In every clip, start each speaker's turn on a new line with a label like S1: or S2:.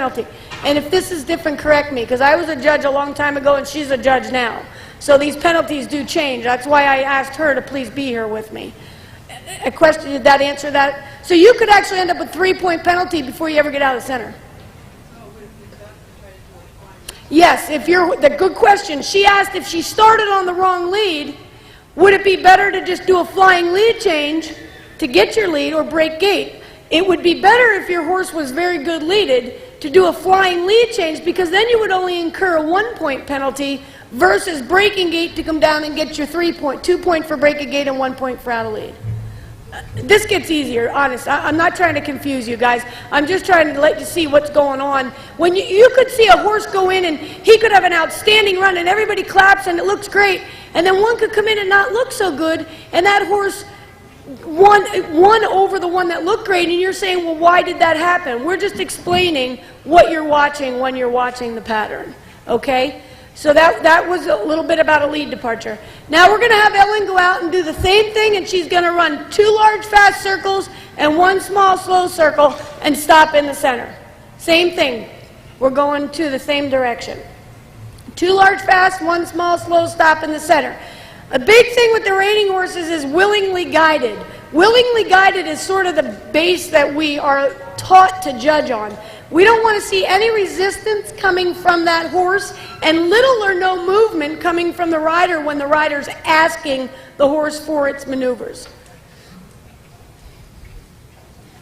S1: penalty. And if this is different, correct me, because I was a judge a long time ago and she's a judge now. So these penalties do change. That's why I asked her to please be here with me. A question, did that answer that? So you could actually end up with a 3-point penalty before you ever get out of the center. Yes, the good question. She asked if she started on the wrong lead, would it be better to just do a flying lead change to get your lead or break gate? It would be better if your horse was very good leaded to do a flying lead change, because then you would only incur a 1-point penalty versus breaking gate to come down and get your 3-point, 2-point for breaking gate and 1 point for out of lead. This gets easier, honest. I'm not trying to confuse you guys. I'm just trying to let you see what's going on. When you could see a horse go in and he could have an outstanding run and everybody claps and it looks great, and then one could come in and not look so good, and that horse won over the one that looked great, and you're saying, well, why did that happen? We're just explaining what you're watching when you're watching the pattern, okay? So that was a little bit about a lead departure. Now we're going to have Ellen go out and do the same thing, and she's going to run 2 large fast circles and 1 small slow circle and stop in the center. Same thing. We're going to the same direction. 2 large fast, 1 small slow, stop in the center. A big thing with the reining horses is willingly guided. Willingly guided is sort of the base that we are taught to judge on. We don't want to see any resistance coming from that horse, and little or no movement coming from the rider when the rider's asking the horse for its maneuvers.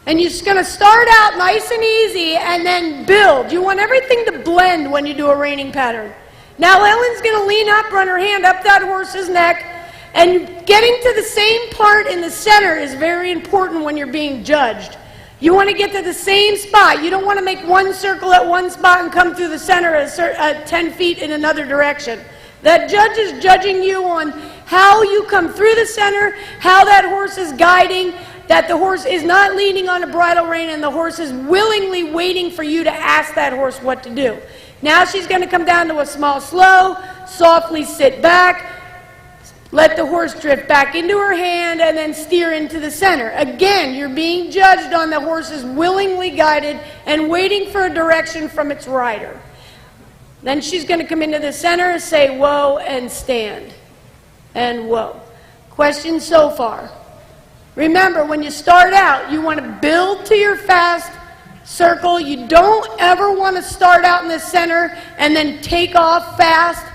S1: And you're just going to start out nice and easy and then build. You want everything to blend when you do a reining pattern. Now Ellen's going to lean up, run her hand up that horse's neck, and getting to the same part in the center is very important when you're being judged. You want to get to the same spot. You don't want to make 1 circle at 1 spot and come through the center at 10 feet in another direction. That judge is judging you on how you come through the center, how that horse is guiding, that the horse is not leaning on a bridle rein, and the horse is willingly waiting for you to ask that horse what to do. Now she's going to come down to a small slow, softly sit back, let the horse drift back into her hand, and then steer into the center. Again, you're being judged on the horse is willingly guided and waiting for a direction from its rider. Then she's going to come into the center, say whoa, and stand. And whoa. Questions so far? Remember, when you start out, you want to build to your fast circle. You don't ever want to start out in the center and then take off fast,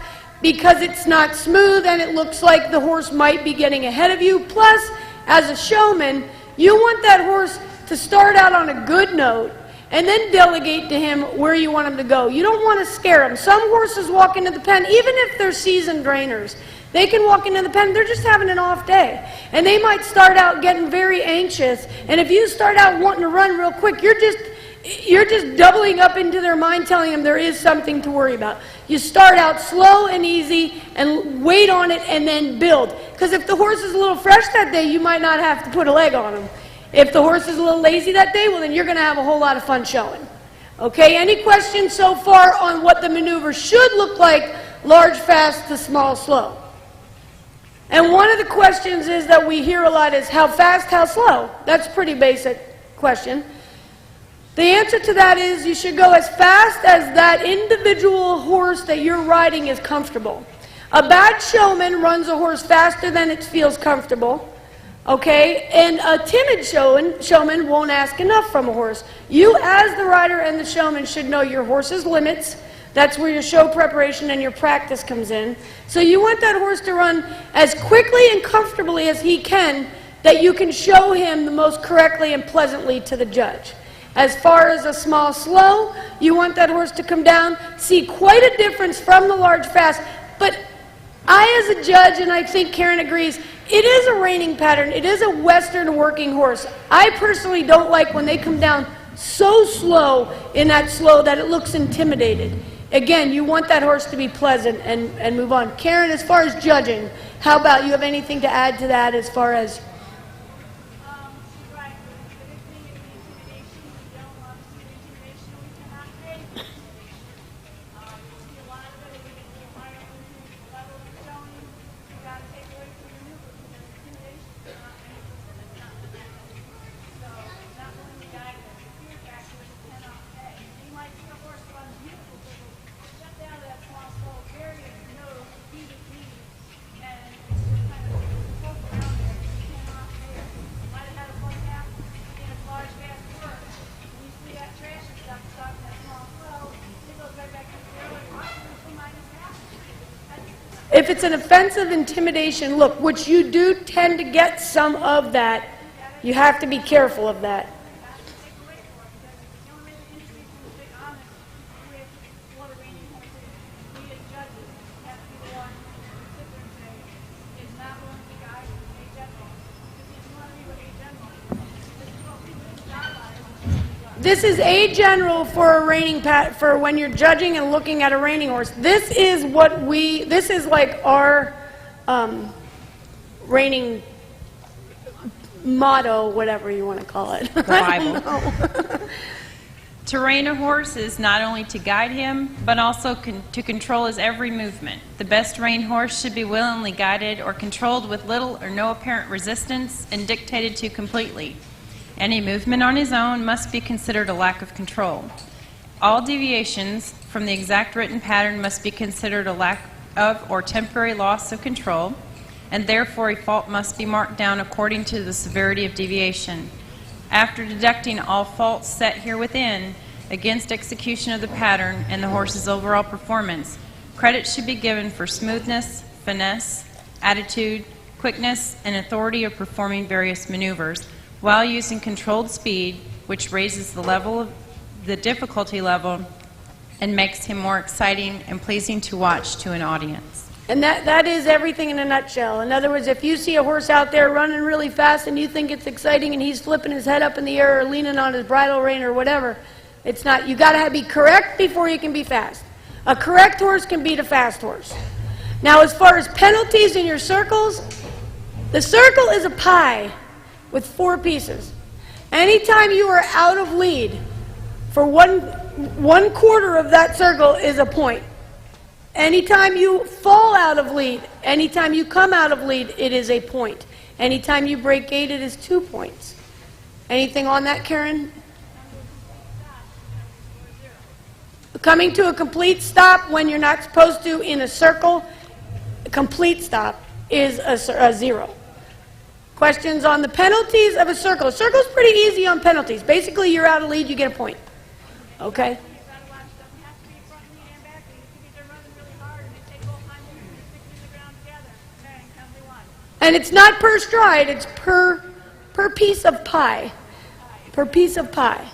S1: because it's not smooth and it looks like the horse might be getting ahead of you. Plus, as a showman, you want that horse to start out on a good note and then delegate to him where you want him to go. You don't want to scare him. Some horses walk into the pen, even if they're seasoned reiners, they can walk into the pen, they're just having an off day. And they might start out getting very anxious. And if you start out wanting to run real quick, you're just doubling up into their mind, telling them there is something to worry about. You start out slow and easy and wait on it and then build. Because if the horse is a little fresh that day, you might not have to put a leg on him. If the horse is a little lazy that day, well, then you're going to have a whole lot of fun showing. Okay, any questions so far on what the maneuver should look like, large fast to small slow? And one of the questions is that we hear a lot is how fast, how slow? That's a pretty basic question. The answer to that is you should go as fast as that individual horse that you're riding is comfortable. A bad showman runs a horse faster than it feels comfortable, okay? And a timid showman won't ask enough from a horse. You, as the rider and the showman, should know your horse's limits. That's where your show preparation and your practice comes in. So you want that horse to run as quickly and comfortably as he can, that you can show him the most correctly and pleasantly to the judge. As far as a small slow, you want that horse to come down, see quite a difference from the large fast. But I, as a judge, and I think Karen agrees, it is a reining pattern. It is a Western working horse. I personally don't like when they come down so slow in that slow that it looks intimidated. Again, you want that horse to be pleasant and move on. Karen, as far as judging, how about you have anything to add to that as far as... If it's an offensive intimidation look, which you do tend to get some of that, you have to be careful of that. This is a general for a reining for when you're judging and looking at a reining horse. This is like our reining motto, whatever you want to call it.
S2: The Bible. To rein a horse is not only to guide him, but also to control his every movement. The best reined horse should be willingly guided or controlled with little or no apparent resistance and dictated to completely. Any movement on his own must be considered a lack of control. All deviations from the exact written pattern must be considered a lack of or temporary loss of control, and therefore a fault must be marked down according to the severity of deviation. After deducting all faults set here within against execution of the pattern and the horse's overall performance, credit should be given for smoothness, finesse, attitude, quickness, and authority of performing various maneuvers, while using controlled speed, which raises the difficulty level and makes him more exciting and pleasing to watch to an audience.
S1: And that is everything in a nutshell. In other words, if you see a horse out there running really fast and you think it's exciting and he's flipping his head up in the air or leaning on his bridle rein or whatever, it's not. You got to be correct before you can be fast. A correct horse can beat a fast horse. Now, as far as penalties in your circles, the circle is a pie with 4 pieces. Anytime you are out of lead, for one quarter of that circle is a point. Anytime you fall out of lead, anytime you come out of lead, it is a point. Anytime you break gate, it is 2 points. Anything on that, Karen? Coming to a complete stop when you're not supposed to in a circle, a complete stop is a 0. Questions on the penalties of a circle. A circle's pretty easy on penalties. Basically, you're out of lead, you get a point. Okay? And it's not per stride, it's per piece of pie. Per piece of pie.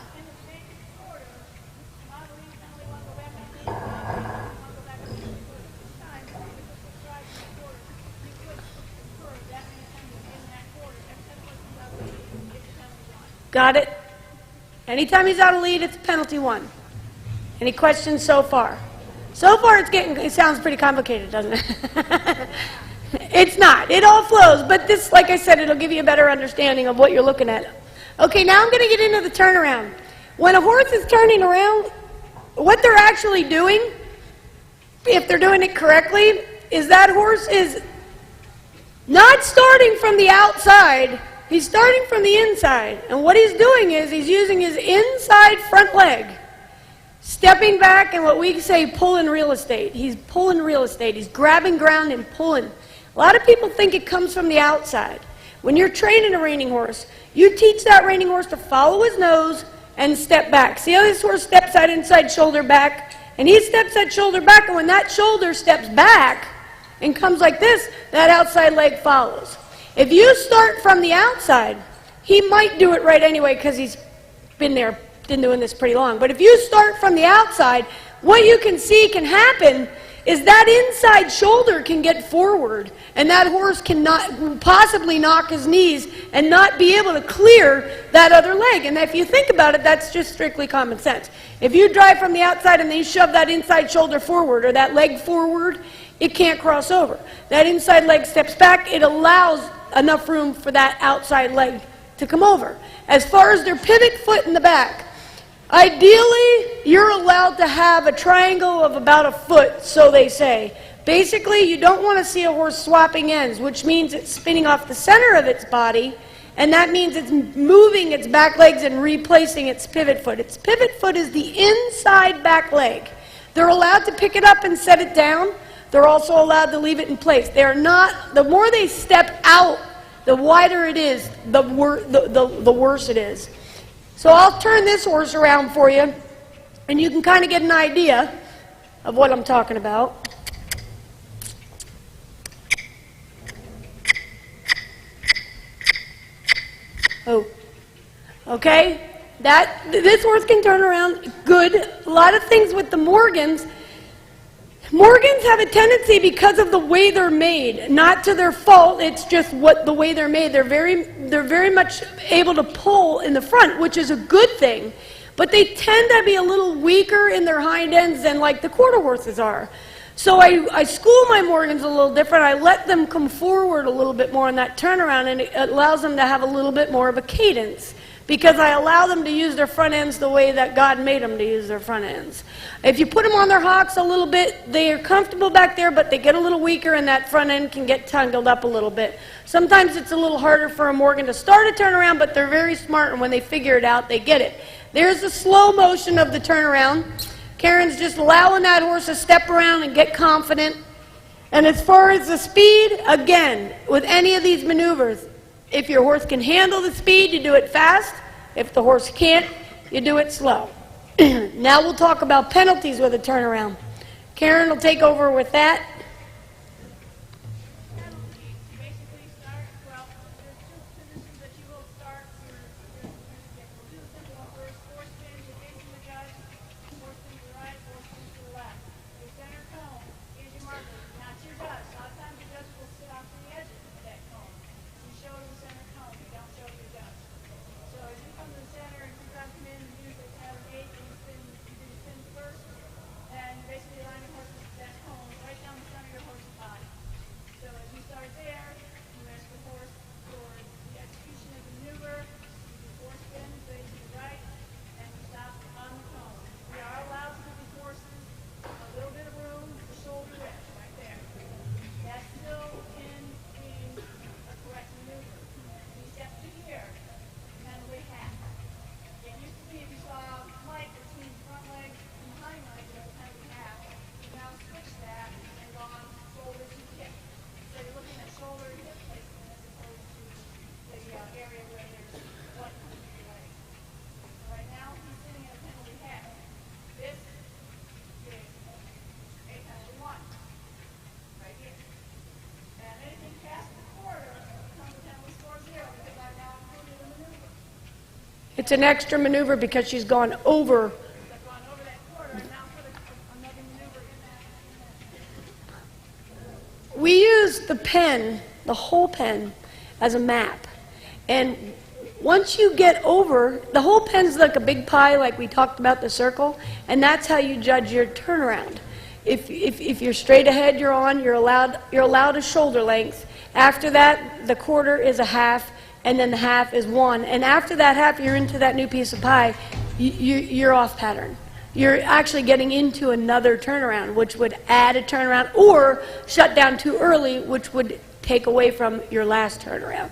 S1: Got it? Anytime he's out of lead, it's penalty 1. Any questions so far? So far, it sounds pretty complicated, doesn't it? It's not. It all flows, but this, like I said, it'll give you a better understanding of what you're looking at. Okay, now I'm going to get into the turnaround. When a horse is turning around, what they're actually doing, if they're doing it correctly, is that horse is not starting from the outside. He's starting from the inside, and what he's doing is he's using his inside front leg, stepping back and what we say pulling real estate. He's pulling real estate. He's grabbing ground and pulling. A lot of people think it comes from the outside. When you're training a reining horse, you teach that reining horse to follow his nose and step back. See how this horse steps that inside shoulder back? And he steps that shoulder back, and when that shoulder steps back and comes like this, that outside leg follows. If you start from the outside, he might do it right anyway because he's been doing this pretty long. But if you start from the outside, what you can see can happen is that inside shoulder can get forward, and that horse can possibly knock his knees and not be able to clear that other leg. And if you think about it, that's just strictly common sense. If you drive from the outside and then you shove that inside shoulder forward or that leg forward, it can't cross over. That inside leg steps back. It allows enough room for that outside leg to come over. As far as their pivot foot in the back, ideally, you're allowed to have a triangle of about a foot, so they say. Basically, you don't want to see a horse swapping ends, which means it's spinning off the center of its body, and that means it's moving its back legs and replacing its pivot foot. Its pivot foot is the inside back leg. They're allowed to pick it up and set it down. They're also allowed to leave it in place. They are not, the more they step out, the wider it is, the worse it is. So I'll turn this horse around for you, and you can kind of get an idea of what I'm talking about. Oh, okay. This horse can turn around good. A lot of things with the Morgans. Morgans have a tendency, because of the way they're made, not to their fault, it's just the way they're made. They're very much able to pull in the front, which is a good thing. But they tend to be a little weaker in their hind ends than like the quarter horses are. So I school my Morgans a little different. I let them come forward a little bit more in that turnaround, and it allows them to have a little bit more of a cadence, because I allow them to use their front ends the way that God made them to use their front ends. If you put them on their hocks a little bit, they are comfortable back there, but they get a little weaker, and that front end can get tangled up a little bit. Sometimes it's a little harder for a Morgan to start a turnaround, but they're very smart, and when they figure it out, they get it. There's the slow motion of the turnaround. Karen's just allowing that horse to step around and get confident. And as far as the speed, again, with any of these maneuvers, if your horse can handle the speed, you do it fast. If the horse can't, you do it slow. Now we'll talk about penalties with a turnaround. Karen will take over with that. It's an extra maneuver because she's gone over. We use the pen, the whole pen, as a map. And once you get over, the whole pen's like a big pie, like we talked about the circle, and that's how you judge your turnaround. If you're straight ahead, you're allowed a shoulder length. After that, the quarter is a half, and then the half is one. And after that half, you're into that new piece of pie, you're off pattern. You're actually getting into another turnaround, which would add a turnaround, or shut down too early, which would take away from your last turnaround.